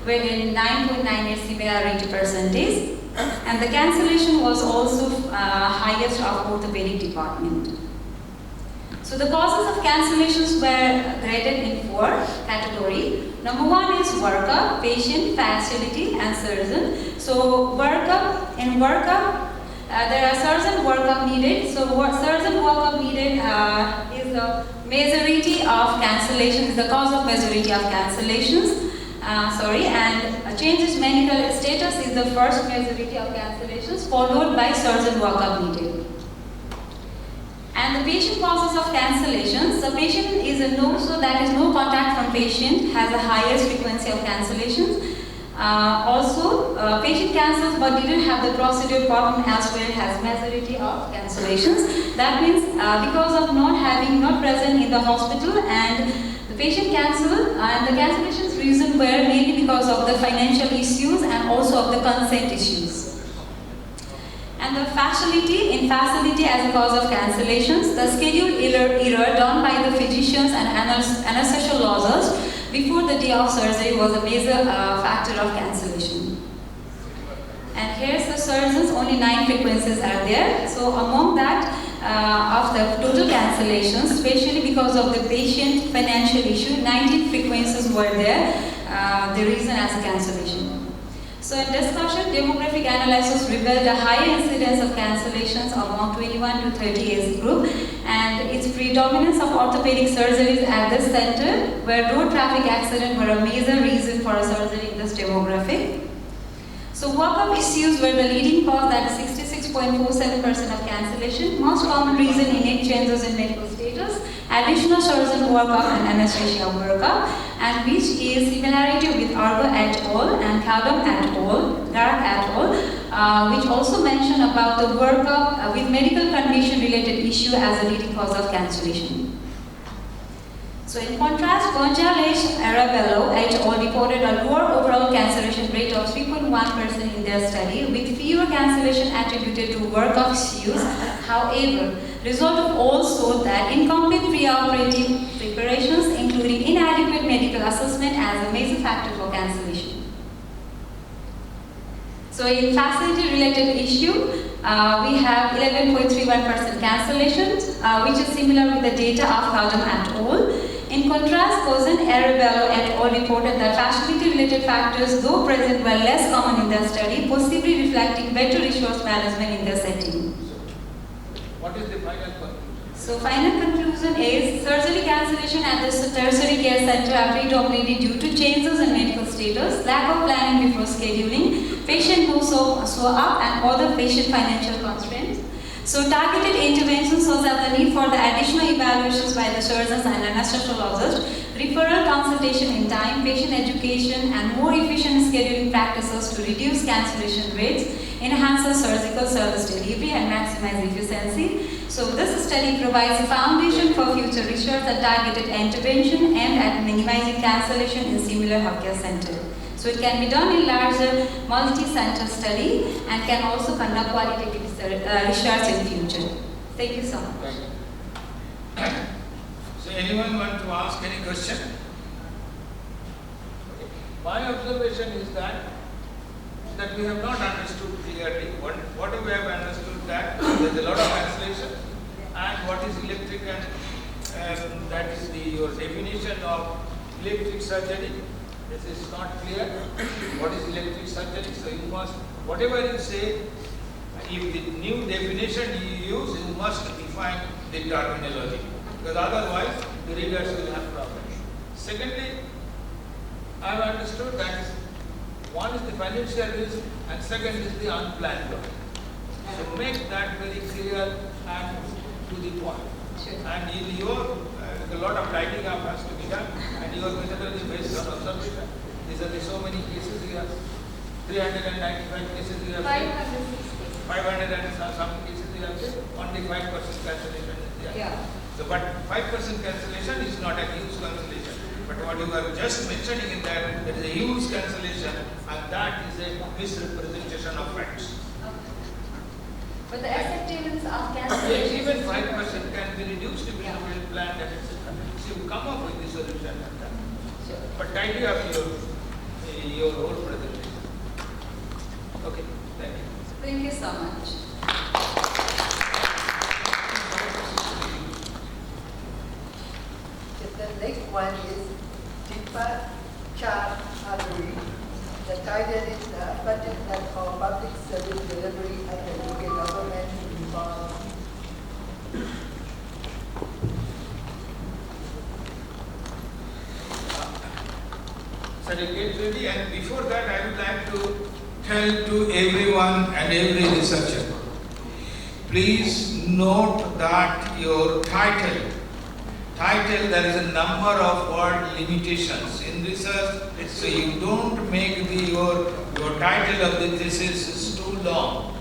within 9.98 similarity percentage, and the cancellation was also highest of orthopedic department. So the causes of cancellations were graded in 4 categories. Number 1 is workup, patient, facility, and surgeon. So workup, in workup, there are surgeon workup needed. So surgeon workup needed is the majority of cancellations, the cause of majority of cancellations. And changes medical status is the first majority of cancellations, followed by surgeon workup needed. And the patient causes of cancellations, the patient is a no, so that is no contact from patient, has the highest frequency of cancellations. Patient cancels but didn't have the procedure performed elsewhere, has majority of cancellations. That means because of not present in the hospital, and the patient cancelled, and the cancellations reason were mainly because of the financial issues and also of the consent issues. And the facility as a cause of cancellations, the schedule error done by the physicians and anesthesiologists before the day of surgery was a major factor of cancellation. And here's the surgeons, only 9 frequencies are there. So among that, of the total cancellations, especially because of the patient financial issue, 19 frequencies were there, the reason as a cancellation. So in discussion, demographic analysis revealed a higher incidence of cancellations among 21 to 30 age group, and its predominance of orthopedic surgeries at this center, where road traffic accidents were a major reason for a surgery in this demographic. So workup issues were the leading cause, that is 66.47% of cancellation. Most common reason in it, changes in medical status, additional surgeon workup and anesthesia workup, and which is similarity with Argo et al. And Khadam et al., Garg et al., which also mention about the workup with medical condition related issue as a leading cause of cancellation. So in contrast, Gonzalez, Arabello et al. Reported a lower overall cancellation rate of 3.1% in their study, with fewer cancellation attributed to workup issues. However, result also that incomplete preoperative preparations, including inadequate medical assessment, as a major factor for cancellation. So in facility-related issue, we have 11.31% cancellations, which is similar with the data of Khadam et al. In contrast, Cozen, Arabello et al. Reported that facility-related factors, though present, were less common in their study, possibly reflecting better resource management in their setting. What is the final conclusion? So final conclusion is surgery cancellation at the tertiary care center are predominantly due to changes in medical status, lack of planning before scheduling, patient who show up, and other patient financial constraints. So targeted interventions such as the need for the additional evaluations by the surgeons and anesthesiologists, referral consultation in time, patient education, and more efficient scheduling practices to reduce cancellation rates, enhance the surgical service delivery, and maximize efficiency. So this study provides a foundation for future research and targeted intervention aimed at minimizing cancellation in similar healthcare centers. So it can be done in larger multi-center study and can also conduct qualitative research in future. Thank you so much. So anyone want to ask any question? Okay. My observation is that we have not understood clearly what we have understood, that there is a lot of cancellation, and what is electric, and that is your definition of electric surgery. This is not clear. What is electric surgery? So you must, whatever you say, if the new definition you use, you must define the terminology, because otherwise the readers will have problems. Secondly, I have understood that one is the financial risk and second is the unplanned work. So make that very clear and to the point. Sure. And in your, a lot of writing up has to be done, and your methodology based on observation. These are the so many cases we have, 395 cases we have, 500 and some cases we have, only 5% cancellation is there. Yeah. So, but 5% cancellation is not a huge cancellation. But what you are just mentioning in that, there is a huge cancellation, and that is a misrepresentation of facts. But the effectiveness of Yes, cancellation, even 5% can be reduced if you will plan that, etc. So you come up with the solution. Sure. But tidy up your whole presentation. Okay, thank you. Thank you so much. The next one is Tipa Chan Adri. The title is Funding Platform Public Service Delivery at the UK Government Reform. So you get ready, and before that I would like to tell to everyone and every researcher, please note that your title, there is a number of word limitations in research, so you don't make your title of the thesis is too long.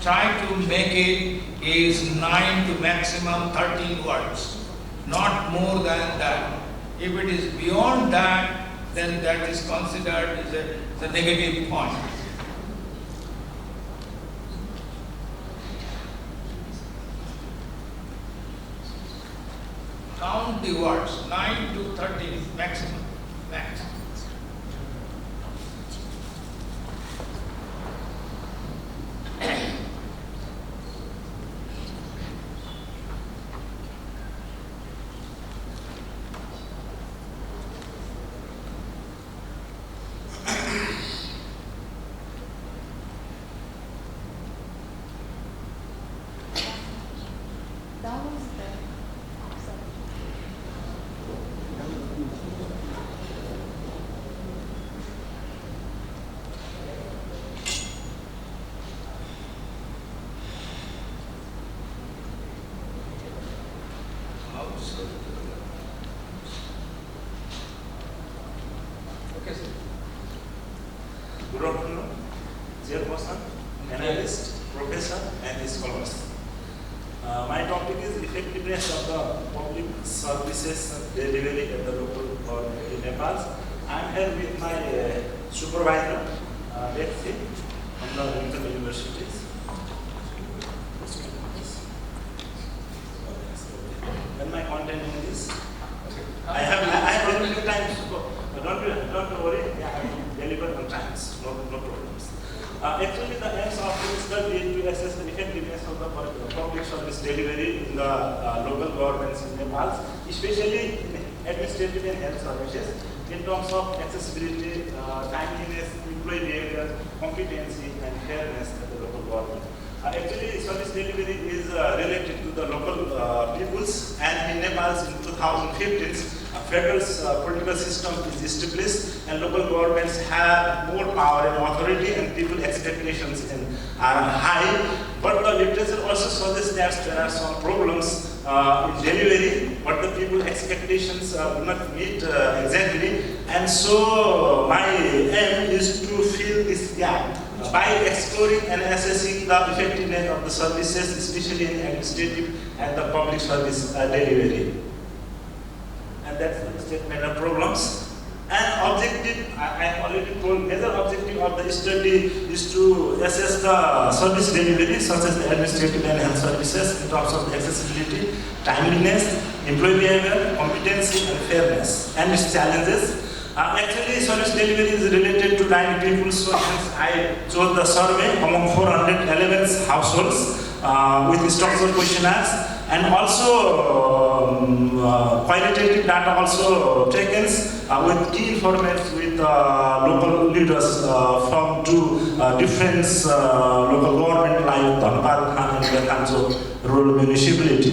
Try to make it is 9 to maximum 13 words, not more than that. If it is beyond that, then that is considered as a negative point. Count the words, 9 to 13 maximum, max. Okay, sir. Good afternoon, Chairperson, analyst, professor, and scholars. My topic is effectiveness of the public services delivery at the local government in Nepal. I am here with my supervisor, Lexi, from the Malaysian Universities. When my content is this, I have very little time to go. Don't worry, I will deliver on times, no problems. Actually, the aims of this study is to assess the effectiveness of the public service delivery in the local governments in Nepal, especially in administrative and health services, in terms of accessibility, timeliness, employee behavior, competency, and fairness at the local government. Actually, service delivery is related to the local peoples, and in Nepal in 2015, a federal political system is established, and local governments have more power and authority, and people expectations are high. But the literature also suggests that there are some problems in delivery, but the people expectations do not meet exactly. And so my aim is to fill this gap by exploring and assessing the effectiveness of the services, especially in administrative and the public service delivery. And that's the statement of problems. And objective, I already told, major objective of the study is to assess the service delivery, such as the administrative and health services, in terms of the accessibility, timeliness, employee behavior, competency, and fairness, and its challenges. Actually, service delivery is related to 90 people, so hence I chose the survey among 411 households with structured questionnaires, and also qualitative data also taken with key information with local leaders from two different local government like Dhanbad and Bekhancho rural municipality.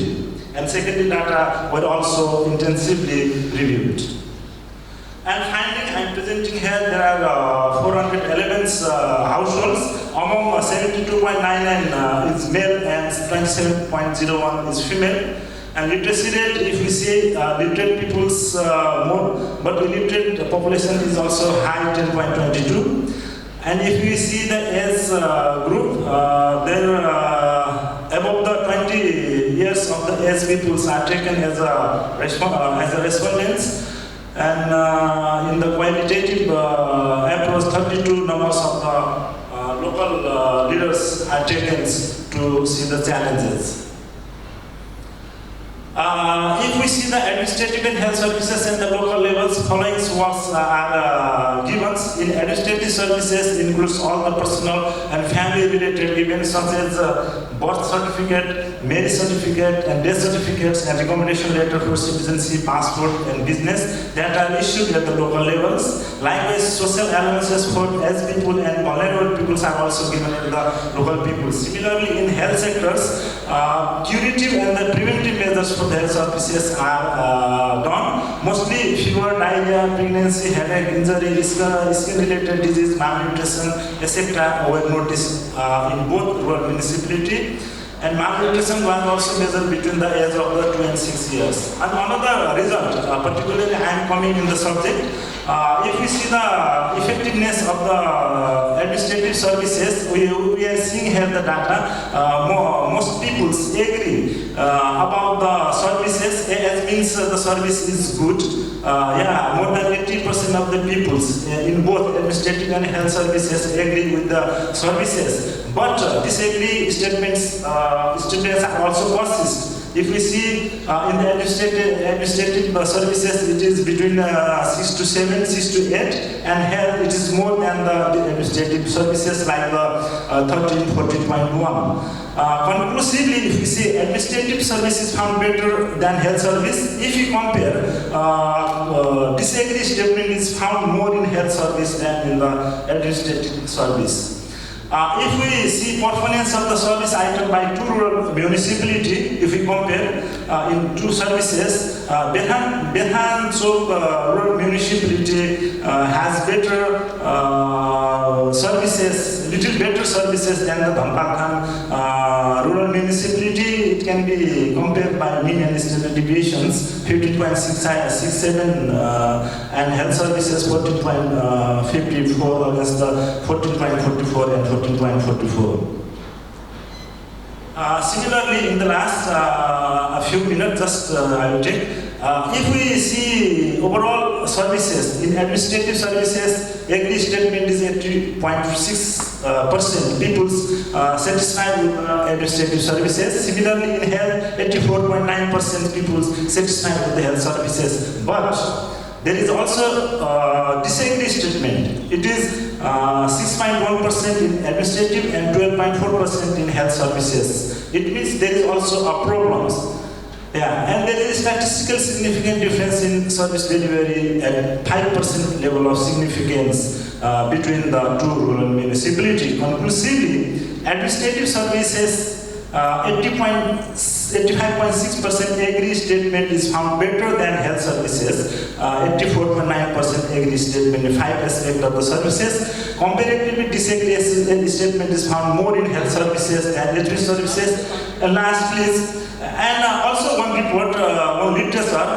And secondary data were also intensively reviewed. And finding I am presenting here, there are 411 households. Among 72.99 is male and 27.01 is female. And literacy rate, if we say literate people's more, but illiterate population is also high, 10.22. And if we see the age group, then above the 20 years of the age peoples are taken as a respondents. And in the qualitative approach, 32 numbers of the local leaders are taken to see the challenges. If we see the administrative and health services at the local levels, following works are given. In administrative services includes all the personal and family related events such as birth certificate, marriage certificate and death certificates and recommendation letter for citizenship, passport and business that are issued at the local levels. Likewise, social allowances for aged people and vulnerable peoples are also given at the local people. Similarly, in health sectors, curative and the preventive measures for the health services are done. Mostly fever, diarrhea, pregnancy, headache, injury, skin-related disease, malnutrition, etc. were noticed in both rural municipality. And malnutrition was also measured between the age of 2 and 6 years. And another result, particularly I am coming in the subject, if we see the effectiveness of the administrative services, we are seeing here the data. Most people agree about the services, as means the service is good. More than 80% of the people in both administrative and health services agree with the services. But disagree statements are also persist. If we see in the administrative services, it is between 6 to 7, 6 to 8, and health it is more than the administrative services like the 13, 14.1. Conclusively, if we see administrative services found better than health service, if we compare, disagree statement is found more in health service than in the administrative service. If we see performance of the service item by two rural municipality, if we compare in two services, Behan rural municipality has better services, little better services than the Dhampalkhan rural municipality. It can be compared by mean and standard deviations 15.67 and health services 14.54 against the 14.44 and 14.44. Similarly, in the last few minutes, just I will take. If we see overall services, in administrative services, agree statement is 80.6% people satisfied with administrative services. Similarly, in health, 84.9% people satisfied with the health services. But there is also disagree statement. It is 6.1% in administrative and 12.4% in health services. It means there is also a problem. And there is statistical significant difference in service delivery at 5% level of significance between the two rural municipalities. Conclusively, administrative services 85.6% agree statement is found better than health services. 84.9% agree statement in 5 aspects of the services. Comparatively, disagree statement is found more in health services than administrative services. And last, please. And also one report, one literature,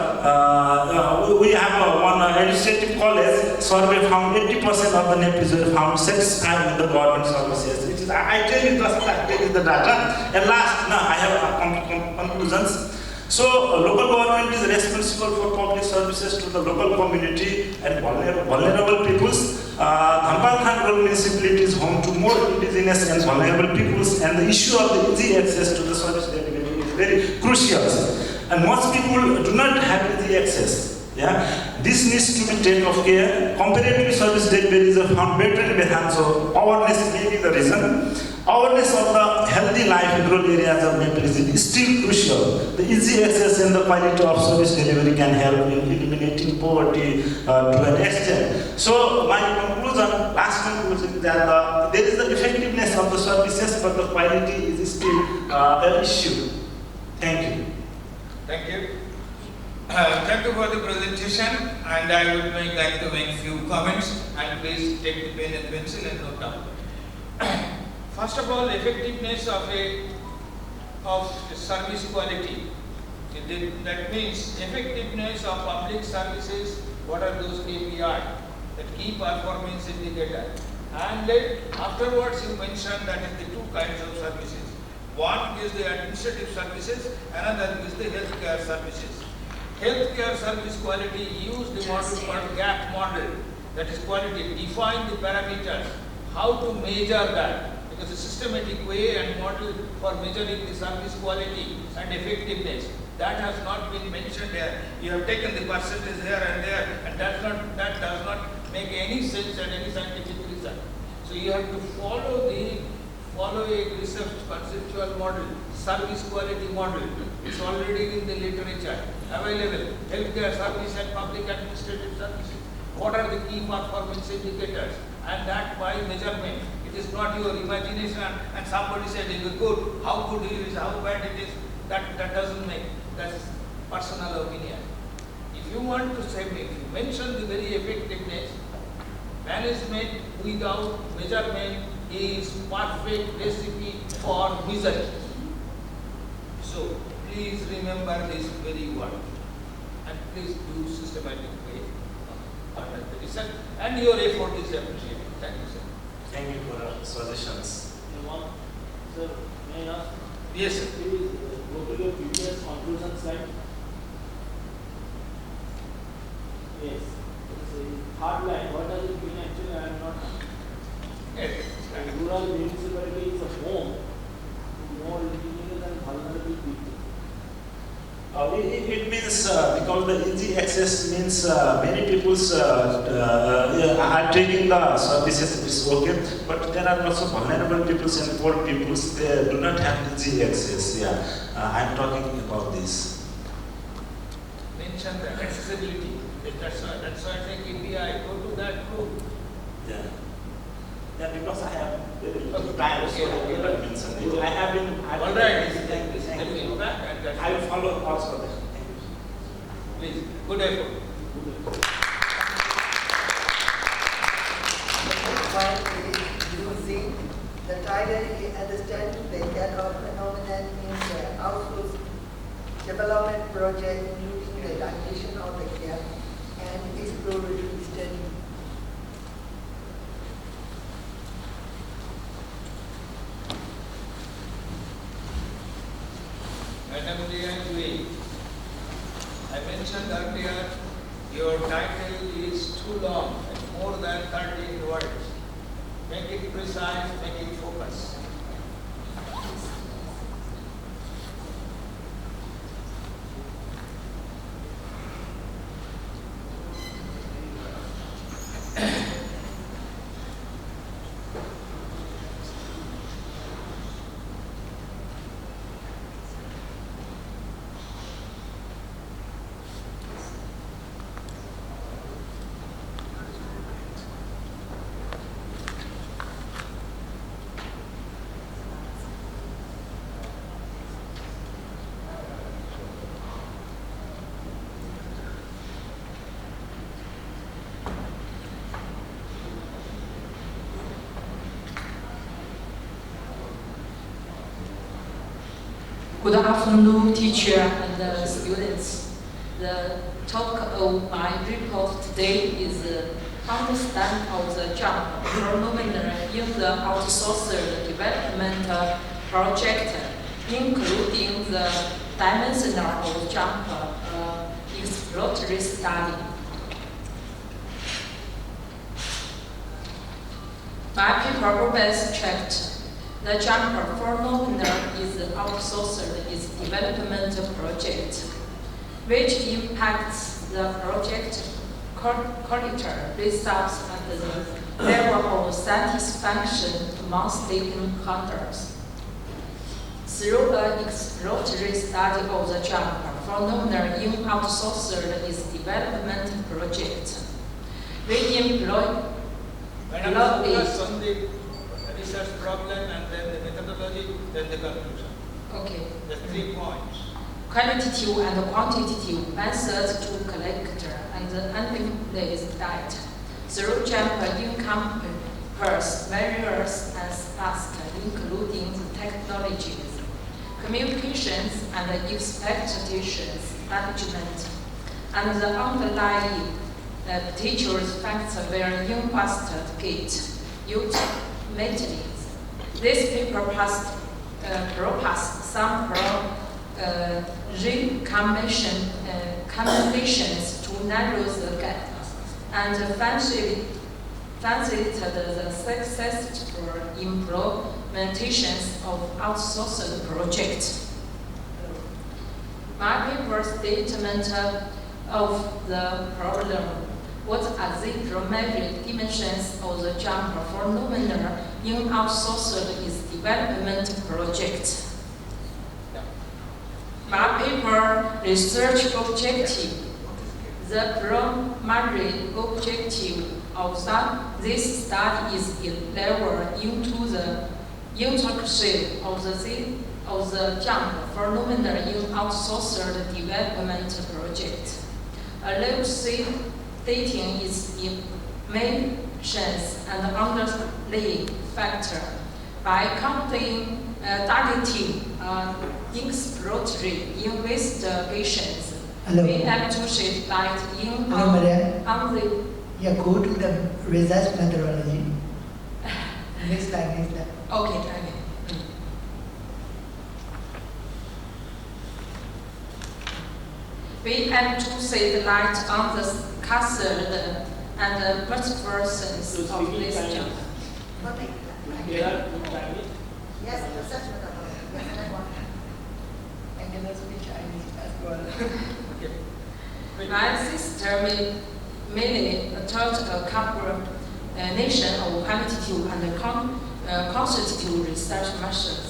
we have one administrative college survey found 80% of the natives were found satisfied with the government services. It is, I tell you just that is the data. And last, now I have conclusions. So local government is responsible for public services to the local community and vulnerable peoples. Dhampalkhan rural municipality is home to more indigenous and vulnerable peoples, and the issue of the easy access to the service delivery is very crucial. And most people do not have easy access. This needs to be taken of care. Comparative service delivery is found better in Behan, so awareness may be the reason. Awareness of the healthy life in rural areas of Nepal is still crucial. The easy access and the quality of service delivery can help in eliminating poverty to an extent. So my conclusion, last conclusion, is that there is the effectiveness of the services, but the quality is still an issue. Thank you. Thank you. Thank you for the presentation, and I would like to make few comments, and please take the pen and pencil and note down. First of all, effectiveness of service quality. That means effectiveness of public services. What are those KPI? That key performance indicator. And then afterwards you mentioned that is the two kinds of services. One is the administrative services, another is the healthcare services. Healthcare service quality use the model called gap model. That is quality. Define the parameters. How to measure that? Because a systematic way and model for measuring the service quality and effectiveness. That has not been mentioned here. You have taken the percentage here and there, and that does not make any sense and any scientific reason. So you have to follow a research conceptual model, service quality model. It's already in the literature available. Healthcare service and public administrative services. What are the key performance indicators? And that by measurement. It is not your imagination and somebody said it is good, how good it is, how bad it is. That doesn't make. That's personal opinion. If you want to say, if you mention the very effectiveness, management without measurement is perfect recipe for misery. So please remember this very word, and please do systematic way of the research, and your effort is appreciated. Thank you, sir. Thank you for your suggestions. Sir, may I ask? Yes, sir. Please go to your previous conclusion slide. Yes. Third line, what does it mean actually? I am not. Yes. Rural municipality is a home to more indigenous and vulnerable people. It means because the easy access means many people are taking the services, it's okay, but there are lots of vulnerable people and poor people, they do not have easy access. Yeah, I'm talking about this. Mention the accessibility. That's why I think India, I go to that group. Yeah. Yeah, because I have very little time, so I cannot mention it. I have been. All right, thank you. I will follow also that. Please, good effort. Using the tidal understanding the cat phenomenon in the outsourced development project, including the dimension of the cat and exploratory study. Madam Deanne, I mentioned earlier, your title is too long, and more than 13 words. Make it precise, make it focus. Good afternoon, teacher and students. The topic of my report today is understand of the jump phenomenon in the outsourced development project, including the dimension of jump exploratory study. My paper always checked. The jump phenomenon is outsourced its development project, which impacts the project quality, results, and the level of satisfaction among stakeholders. Through an exploratory study of the jump phenomenon in outsourced its development project, we employ research problem and then the methodology, then the conclusion. Okay. The 3 points. Qualitative and quantitative methods to collect and analyze data. Through jump encompass various aspects, including the technologies, communications and expectations management, and the underlying teachers' factors were investigated ultimately. This paper proposed some recommendations to narrow the gap and facilitate the successful implementations of outsourced projects. My paper statement of the problem. What are the primary dimensions of the jump phenomenon in outsourced is development project? My paper research objective. The primary objective of this study is to level into the interaction of the jump phenomenon in outsourced development project. Elucidating its emissions and underlying factor by targeting exploratory investigations. Hello. We have to shed light Hello, Maria. on the Yeah, go to the results methodology. Next slide. okay, okay. We have to shed light on the causal and perturbations of this jump. There are two Chinese. Yes, assessment of yes, that one. I cannot speak Chinese as well. My sister mainly taught a combination of quantitative and quantitative research methods.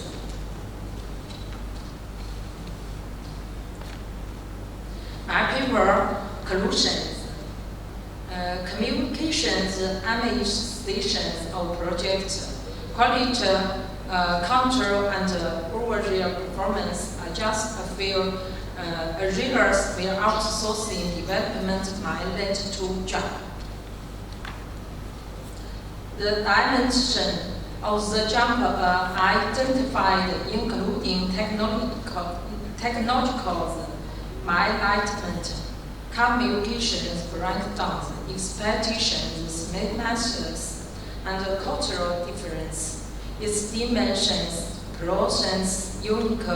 My paper conclusions. Communications administrations of project quality control and overall performance are just a few areas where outsourcing development might lead to jump. The dimension of the jump are identified, including technological enlightenment, communications breakdowns, expectations, methods, and cultural difference. Its dimensions presents unique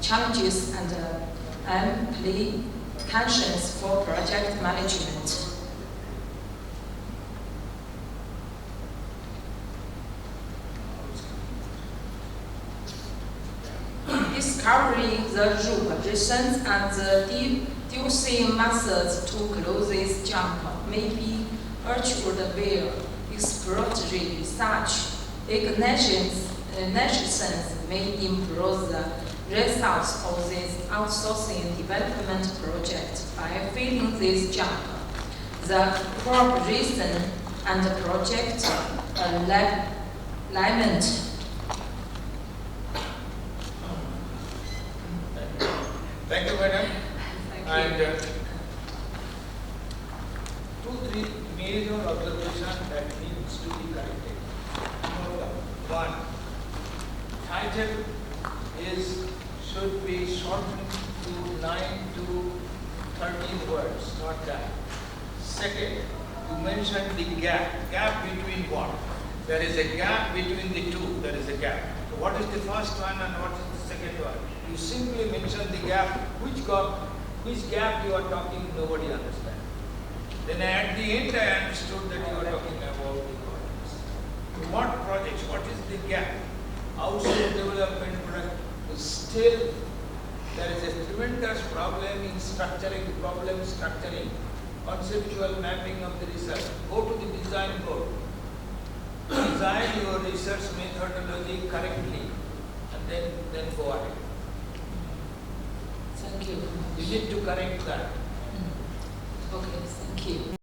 challenges and implications for project management. Discovering the root reasons and the deducing methods to close this jump may be achieved via exploratory research. Ignitions may improve the results of this outsourcing development project by filling this jump. The core reason and the project alignment. Thank you, madam. Thank you. And 2-3 major observations that needs to be corrected. Number 1, title should be shortened to 9 to 13 words, not that. Second, you mentioned the gap. Gap between what? There is a gap between the two. There is a gap. So what is the first one and what is the second one? You simply mentioned the gap. Which gap you are talking, nobody understands. Then at the end I understood that you are talking about the projects. What projects? What is the gap? Outsourced development product is still, there is a tremendous problem in structuring, conceptual mapping of the research. Go to the design code. Design your research methodology correctly and then go ahead. Thank you. You need to correct that. Okay, thank you.